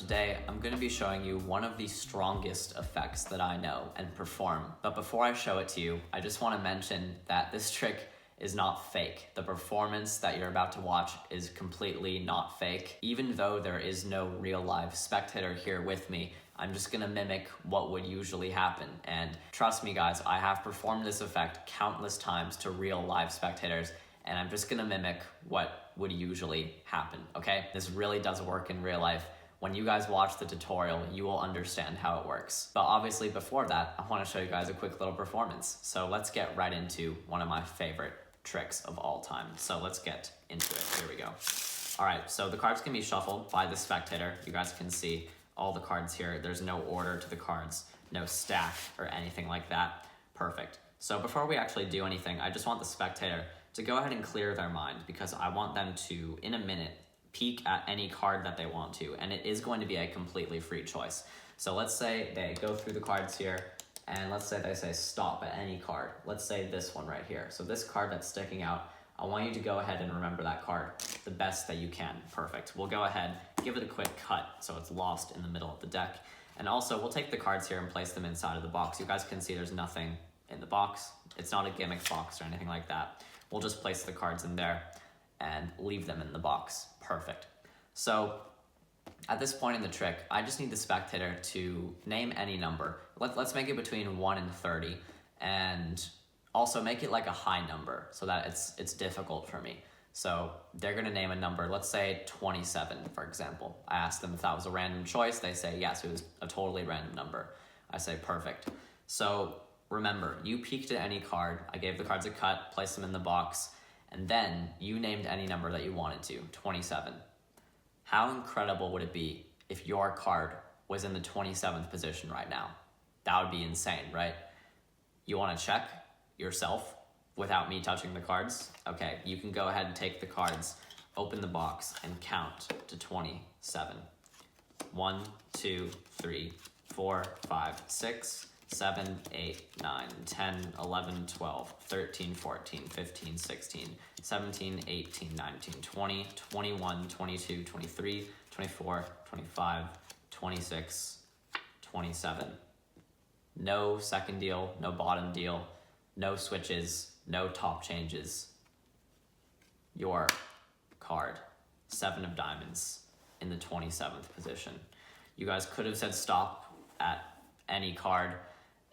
today I'm going to be showing you one of the strongest effects that I know and perform. But before I show it to you, I just want to mention that this trick is not fake. The performance that you're about to watch is completely not fake. Even though there is no real live spectator here with me, I'm just gonna mimic what would usually happen. And trust me guys, I have performed this effect countless times to real live spectators, and I'm just gonna mimic what would usually happen, okay? This really does work in real life. When you guys watch the tutorial, you will understand how it works. But obviously before that, I wanna show you guys a quick little performance. So let's get right into one of my favorite tricks of all time. So let's get into it. Here we go. All right, so the cards can be shuffled by the spectator. You guys can see all the cards here. There's no order to the cards, no stack or anything like that. Perfect. So before we actually do anything, I just want the spectator to go ahead and clear their mind, because I want them to, in a minute, peek at any card that they want to, and it is going to be a completely free choice. So let's say they go through the cards here, and let's say they say stop at any card. Let's say this one right here. So this card that's sticking out, I want you to go ahead and remember that card the best that you can. Perfect. We'll go ahead, give it a quick cut so it's lost in the middle of the deck. And also we'll take the cards here and place them inside of the box. You guys can see there's nothing in the box. It's not a gimmick box or anything like that. We'll just place the cards in there and leave them in the box. Perfect. So at this point in the trick, I just need the spectator to name any number. Let's make it between 1 and 30, and also make it like a high number so that it's difficult for me. So they're gonna name a number, let's say 27, for example. I asked them if that was a random choice. They say yes, it was a totally random number. I say perfect. So remember, you peeked at any card. I gave the cards a cut, placed them in the box, and then you named any number that you wanted to, 27. How incredible would it be if your card was in the 27th position right now? That would be insane, right? You want to check yourself without me touching the cards? Okay, you can go ahead and take the cards, open the box, and count to 27. 1, 2, 3, 4, 5, 6, 7, 8, 9, 10, 11, 12, 13, 14, 15, 16, 17, 18, 19, 20, 21, 22, 23, 24, 25, 26, 27. No second deal, no bottom deal, no switches, no top changes. Your card, 7 of diamonds in the 27th position. You guys could have said stop at any card,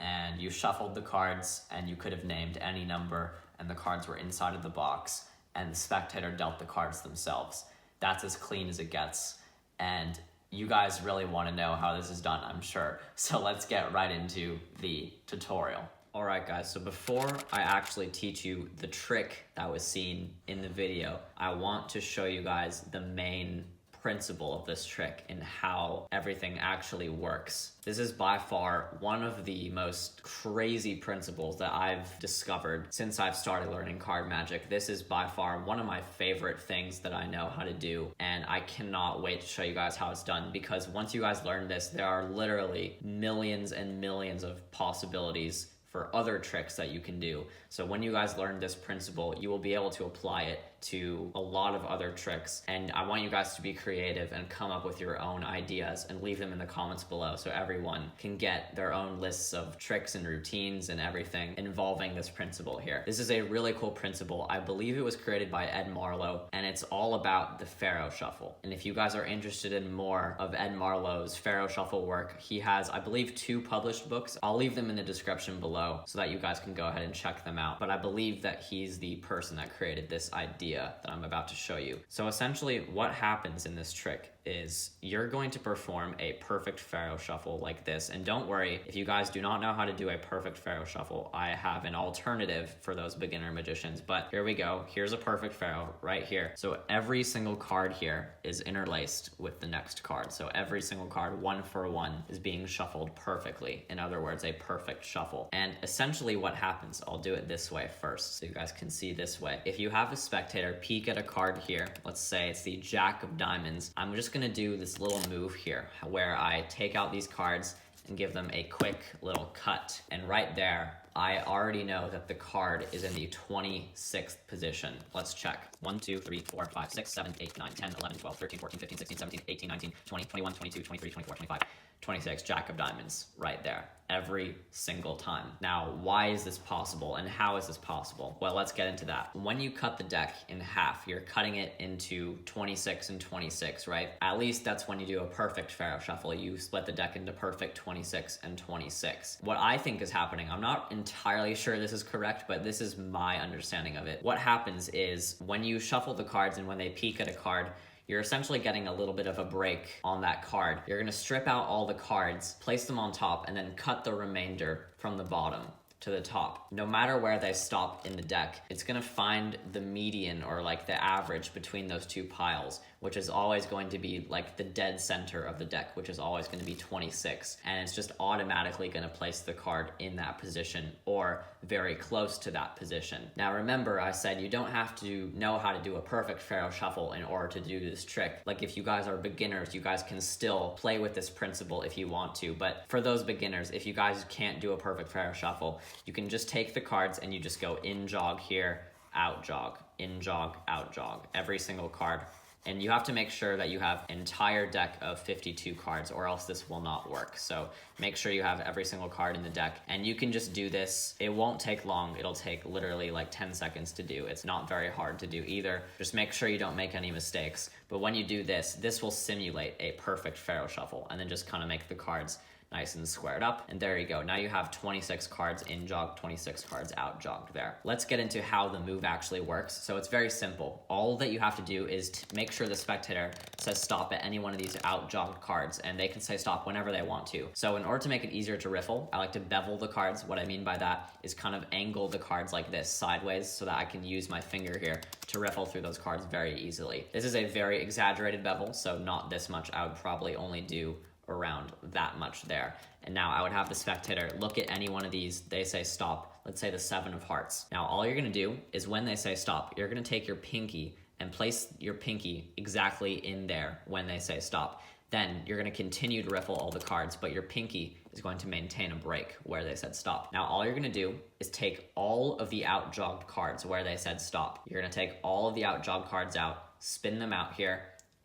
and you shuffled the cards, and you could have named any number, and the cards were inside of the box, and the spectator dealt the cards themselves. That's as clean as it gets, and you guys really want to know how this is done, I'm sure. So let's get right into the tutorial. All right, guys, so before I actually teach you the trick that was seen in the video, I want to show you guys the main principle of this trick and how everything actually works. This is by far one of the most crazy principles that I've discovered since I've started learning card magic. This is by far one of my favorite things that I know how to do, and I cannot wait to show you guys how it's done, because once you guys learn this, there are literally millions and millions of possibilities for other tricks that you can do. So when you guys learn this principle, you will be able to apply it to a lot of other tricks. And I want you guys to be creative and come up with your own ideas and leave them in the comments below so everyone can get their own lists of tricks and routines and everything involving this principle here. This is a really cool principle. I believe it was created by Ed Marlo, and it's all about the Faro Shuffle. And if you guys are interested in more of Ed Marlo's Faro Shuffle work, he has, I believe, 2 published books. I'll leave them in the description below so that you guys can go ahead and check them out. But I believe that he's the person that created this idea that I'm about to show you. So essentially what happens in this trick is you're going to perform a perfect Faro Shuffle like this. And don't worry, if you guys do not know how to do a perfect Faro Shuffle, I have an alternative for those beginner magicians. But here we go. Here's a perfect Faro right here. So every single card here is interlaced with the next card. So every single card, 1 for 1, is being shuffled perfectly. In other words, a perfect shuffle. And essentially what happens, I'll do it this way first so you guys can see this way. If you have a spectator peek at a card here, let's say it's the Jack of Diamonds, I'm just gonna do this little move here where I take out these cards and give them a quick little cut. And right there, I already know that the card is in the 26th position. Let's check. 1, 2, 3, 4, 5, 6, 7, 8, 9, 10, 11, 12, 13, 14, 15, 16, 17, 18, 19, 20, 21, 22, 23, 24, 25, 26, Jack of Diamonds, right there. Every single time. Now, why is this possible and how is this possible? Well, let's get into that. When you cut the deck in half, you're cutting it into 26 and 26, right? At least that's when you do a perfect Faro Shuffle. You split the deck into perfect 26 and 26. What I think is happening, I'm not entirely sure this is correct, but this is my understanding of it. What happens is when you shuffle the cards and when they peek at a card, you're essentially getting a little bit of a break on that card. You're gonna strip out all the cards, place them on top, and then cut the remainder from the bottom to the top. No matter where they stop in the deck, it's gonna find the median or like the average between those two piles, which is always going to be like the dead center of the deck, which is always going to be 26. And it's just automatically going to place the card in that position or very close to that position. Now remember, I said you don't have to know how to do a perfect Faro Shuffle in order to do this trick. Like if you guys are beginners, you guys can still play with this principle if you want to. But for those beginners, if you guys can't do a perfect Faro Shuffle, you can just take the cards and you just go in jog here, out jog, in jog, out jog, every single card. And you have to make sure that you have an entire deck of 52 cards or else this will not work. So make sure you have every single card in the deck and you can just do this. It won't take long. It'll take literally like 10 seconds to do. It's not very hard to do either. Just make sure you don't make any mistakes. But when you do this, this will simulate a perfect Faro Shuffle and then just kind of make the cards nice and squared up. And there you go. Now you have 26 cards in jog, 26 cards out jogged there. Let's get into how the move actually works. So it's very simple. All that you have to do is to make sure the spectator says stop at any one of these out jogged cards, and they can say stop whenever they want to. So in order to make it easier to riffle, I like to bevel the cards. What I mean by that is kind of angle the cards like this sideways so that I can use my finger here to riffle through those cards very easily. This is a very exaggerated bevel, so not this much. I would probably only do around that much there. And now I would have the spectator look at any one of these. They say stop. Let's say the 7 of hearts. Now all you're gonna do is when they say stop, you're gonna take your pinky and place your pinky exactly in there when they say stop. Then you're gonna continue to riffle all the cards, but your pinky is going to maintain a break where they said stop. Now all you're gonna do is take all of the out jogged cards where they said stop. You're gonna take all of the out jogged cards out, spin them out here,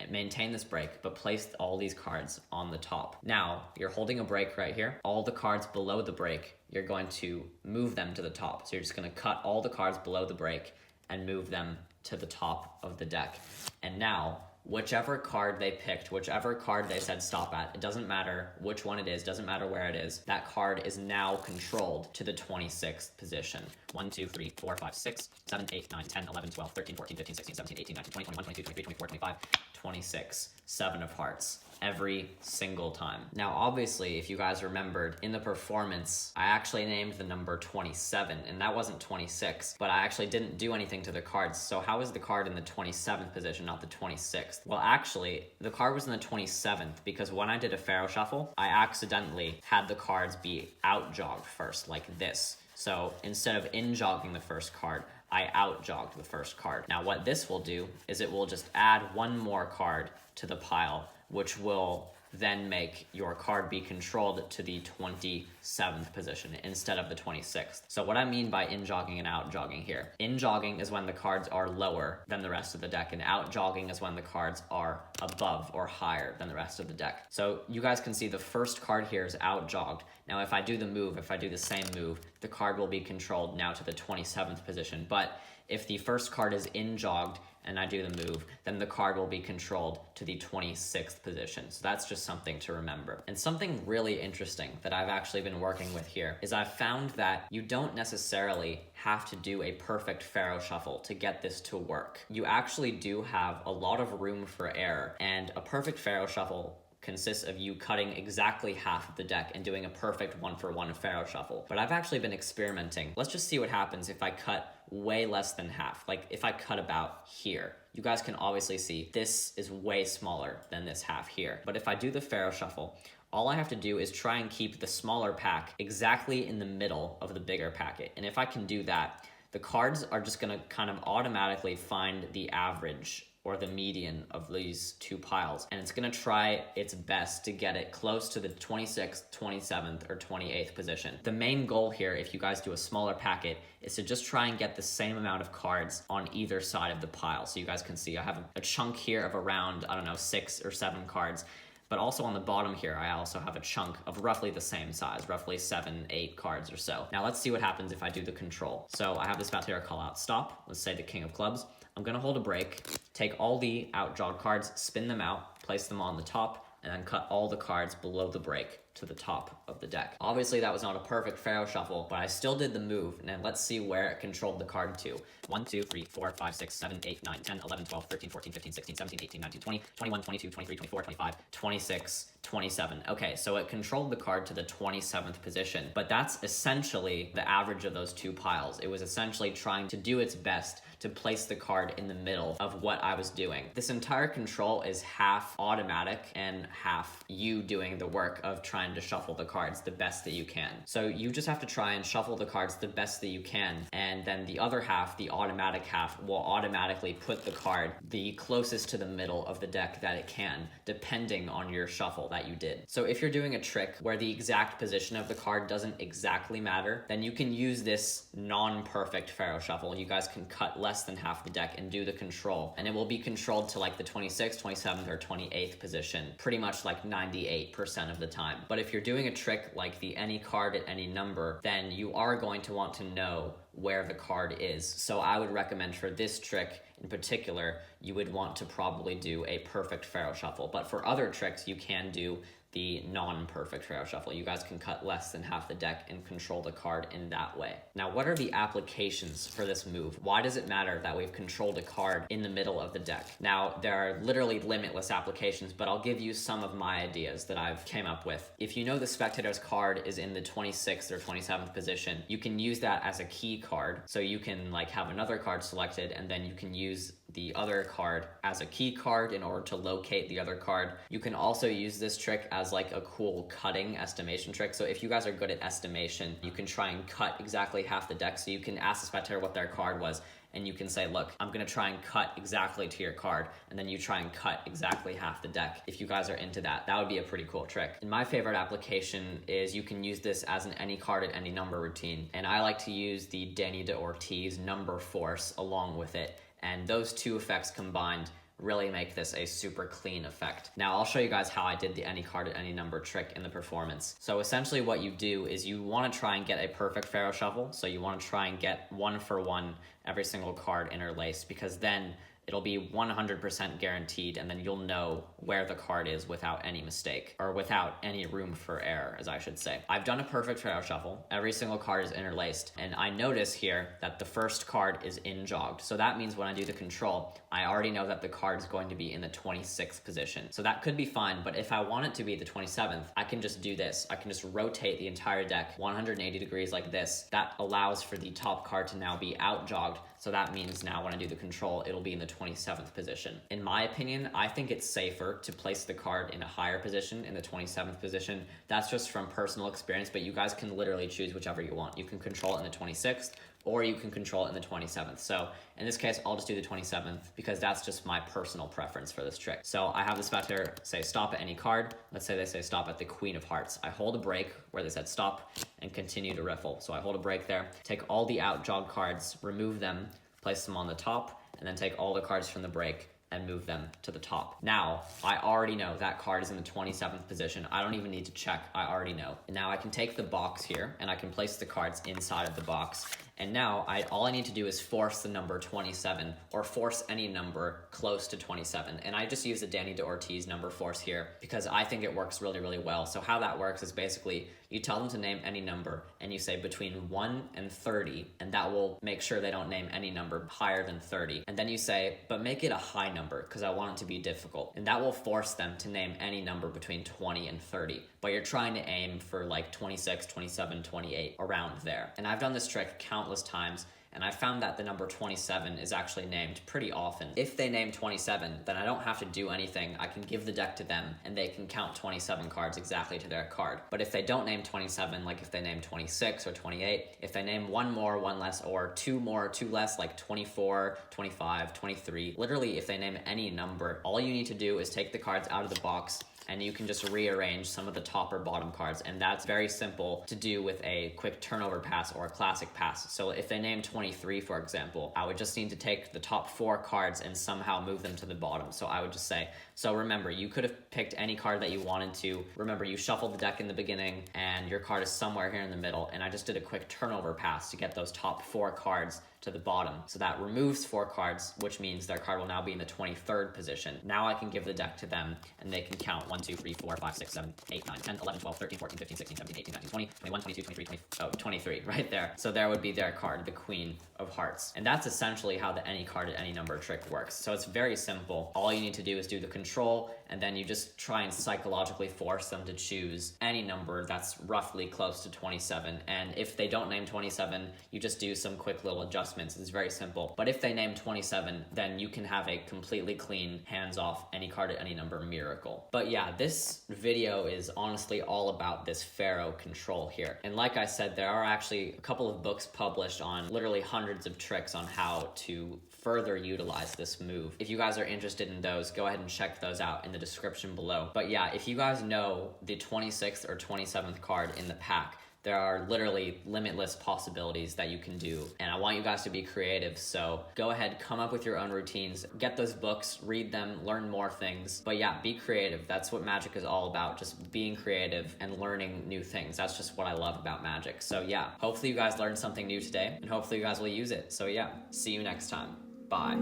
maintain this break, but place all these cards on the top. Now, you're holding a break right here. All the cards below the break, you're going to move them to the top. So you're just going to cut all the cards below the break and move them to the top of the deck. And now, whichever card they picked, whichever card they said stop at, it doesn't matter which one it is, doesn't matter where it is, that card is now controlled to the 26th position. 1, 2, 3, 4, 5, 6, 7, 8, 9, 10, 11, 12, 13, 14, 15, 16, 17, 18, 19, 20, 21, 22, 23, 24, 25, 26, 7 of hearts. Every single time. Now, obviously, if you guys remembered, in the performance, I actually named the number 27, and that wasn't 26, but I actually didn't do anything to the cards. So how is the card in the 27th position, not the 26th? Well, actually, the card was in the 27th because when I did a Faro Shuffle, I accidentally had the cards be out jogged first, like this. So instead of in jogging the first card, I out jogged the first card. Now, what this will do is it will just add one more card to the pile, which will then make your card be controlled to the 27th position instead of the 26th. So what I mean by in jogging and out jogging here. In jogging is when the cards are lower than the rest of the deck, and out jogging is when the cards are above or higher than the rest of the deck. So you guys can see the first card here is out jogged. Now if I do the move, if I do the same move, the card will be controlled now to the 27th position. But if the first card is in jogged and I do the move, then the card will be controlled to the 26th position. So that's just something to remember. And something really interesting that I've actually been working with here is I've found that you don't necessarily have to do a perfect Faro Shuffle to get this to work. You actually do have a lot of room for error, and a perfect Faro Shuffle consists of you cutting exactly half of the deck and doing a perfect 1-for-1 Faro Shuffle. But I've actually been experimenting. Let's just see what happens if I cut way less than half. Like if I cut about here. You guys can obviously see this is way smaller than this half here. But if I do the Faro Shuffle, all I have to do is try and keep the smaller pack exactly in the middle of the bigger packet. And if I can do that, the cards are just gonna kind of automatically find the average or the median of these two piles, and it's going to try its best to get it close to the 26th, 27th, or 28th position. The main goal here, if you guys do a smaller packet, is to just try and get the same amount of cards on either side of the pile. So you guys can see I have a chunk here of around, I don't know, 6 or 7 cards. But also on the bottom here, I also have a chunk of roughly the same size, roughly 7, 8 cards or so. Now let's see what happens if I do the control. So I have this about here, call out stop. Let's say the king of clubs. I'm gonna hold a break, take all the outjawed cards, spin them out, place them on the top, and then cut all the cards below the break to the top of the deck. Obviously that was not a perfect Faro Shuffle, but I still did the move, and let's see where it controlled the card to. 1, 2, 3, 4, 5, 6, 7, 8, 9, 10, 11, 12, 13, 14, 15, 16, 17, 18, 19, 20, 21, 22, 23, 24, 25, 26, 27. Okay, so it controlled the card to the 27th position, but that's essentially the average of those two piles. It was essentially trying to do its best to place the card in the middle of what I was doing. This entire control is half automatic and half you doing the work of trying to shuffle the cards the best that you can. So you just have to try and shuffle the cards the best that you can, and then the other half, the automatic half, will automatically put the card the closest to the middle of the deck that it can, depending on your shuffle that you did. So if you're doing a trick where the exact position of the card doesn't exactly matter, then you can use this non-perfect Faro Shuffle. You guys can cut less than half the deck and do the control, and it will be controlled to like the 26th, 27th, or 28th position, pretty much like 98% of the time. But if you're doing a trick like the any card at any number, then you are going to want to know where the card is. So I would recommend for this trick in particular, you would want to probably do a perfect Faro Shuffle. But for other tricks, you can do the non-perfect Faro Shuffle. You guys can cut less than half the deck and control the card in that way. Now, what are the applications for this move? Why does it matter that we've controlled a card in the middle of the deck? Now, there are literally limitless applications, but I'll give you some of my ideas that I've came up with. If you know the spectator's card is in the 26th or 27th position, you can use that as a key card. So you can like have another card selected, and then you can use the other card as a key card in order to locate the other card. You can also use this trick as like a cool cutting estimation trick. So if you guys are good at estimation, you can try and cut exactly half the deck. So you can ask the spectator what their card was, and you can say, look, I'm gonna try and cut exactly to your card, and then you try and cut exactly half the deck. If you guys are into that, that would be a pretty cool trick. And my favorite application is you can use this as an any card at any number routine. And I like to use the Danny de Ortiz number force along with it. And those two effects combined really make this a super clean effect. Now I'll show you guys how I did the any card at any number trick in the performance. So essentially what you do is you want to try and get a perfect Faro Shuffle. So you want to try and get 1 for 1 every single card interlaced, because then it'll be 100% guaranteed, and then you'll know where the card is without any mistake, or without any room for error, as I should say. I've done a perfect Faro Shuffle. Every single card is interlaced, and I notice here that the first card is in-jogged. So that means when I do the control, I already know that the card is going to be in the 26th position. So that could be fine, but if I want it to be the 27th, I can just do this. I can just rotate the entire deck 180 degrees like this. That allows for the top card to now be out-jogged. So that means now when I do the control, it'll be in the 27th position. In my opinion, I think it's safer to place the card in a higher position, in the 27th position. That's just from personal experience, but you guys can literally choose whichever you want. You can control it in the 26th, or you can control it in the 27th. So in this case, I'll just do the 27th because that's just my personal preference for this trick. So I have the spectator say stop at any card. Let's say they say stop at the Queen of Hearts. I hold a break where they said stop and continue to riffle. So I hold a break there, take all the out-jogged cards, remove them, place them on the top, and then take all the cards from the break and move them to the top. Now, I already know that card is in the 27th position. I don't even need to check, I already know. And now I can take the box here and I can place the cards inside of the box. And now all I need to do is force the number 27, or force any number close to 27. And I just use the Danny de Ortiz number force here because I think it works really, really well. So how that works is basically you tell them to name any number and you say between 1 and 30, and that will make sure they don't name any number higher than 30. And then you say, but make it a high number because I want it to be difficult. And that will force them to name any number between 20 and 30. But you're trying to aim for like 26, 27, 28, around there. And I've done this trick countless times, and I found that the number 27 is actually named pretty often. If they name 27, then I don't have to do anything. I can give the deck to them, and they can count 27 cards exactly to their card. But if they don't name 27, like if they name 26 or 28, if they name one more, one less, or two more, two less, like 24, 25, 23, literally if they name any number, all you need to do is take the cards out of the box, and you can just rearrange some of the top or bottom cards, and that's very simple to do with a quick turnover pass or a classic pass. So if they name 23, for example, I would just need to take the top 4 cards and somehow move them to the bottom. So I would just say, so remember, you could have picked any card that you wanted to. Remember, you shuffled the deck in the beginning, and your card is somewhere here in the middle, and I just did a quick turnover pass to get those top 4 cards to the bottom. So that removes 4 cards, which means their card will now be in the 23rd position. Now I can give the deck to them, and they can count 1, 2, 3, 4, 5, 6, 7, 8, 9, 10, 11, 12, 13, 14, 15, 16, 17, 18, 19, 20, 21, 22, 23, 23, right there. So there would be their card, the Queen of Hearts. And that's essentially how the any card at any number trick works. So it's very simple. All you need to do is do the control, and then you just try and psychologically force them to choose any number that's roughly close to 27. And if they don't name 27, you just do some quick little adjustments. It's very simple. But if they name 27, then you can have a completely clean, hands-off, any card at any number miracle. But yeah, this video is honestly all about this Faro control here. And like I said, there are actually a couple of books published on literally hundreds of tricks on how to further utilize this move. If you guys are interested in those, go ahead and check those out in the description below. But yeah, if you guys know the 26th or 27th card in the pack, there are literally limitless possibilities that you can do, and I want you guys to be creative, so go ahead, come up with your own routines, get those books, read them, learn more things. But yeah, be creative. That's what Magic is all about, just being creative and learning new things. That's just what I love about Magic. So yeah, hopefully you guys learned something new today, and hopefully you guys will use it. So yeah, see you next time. Bye.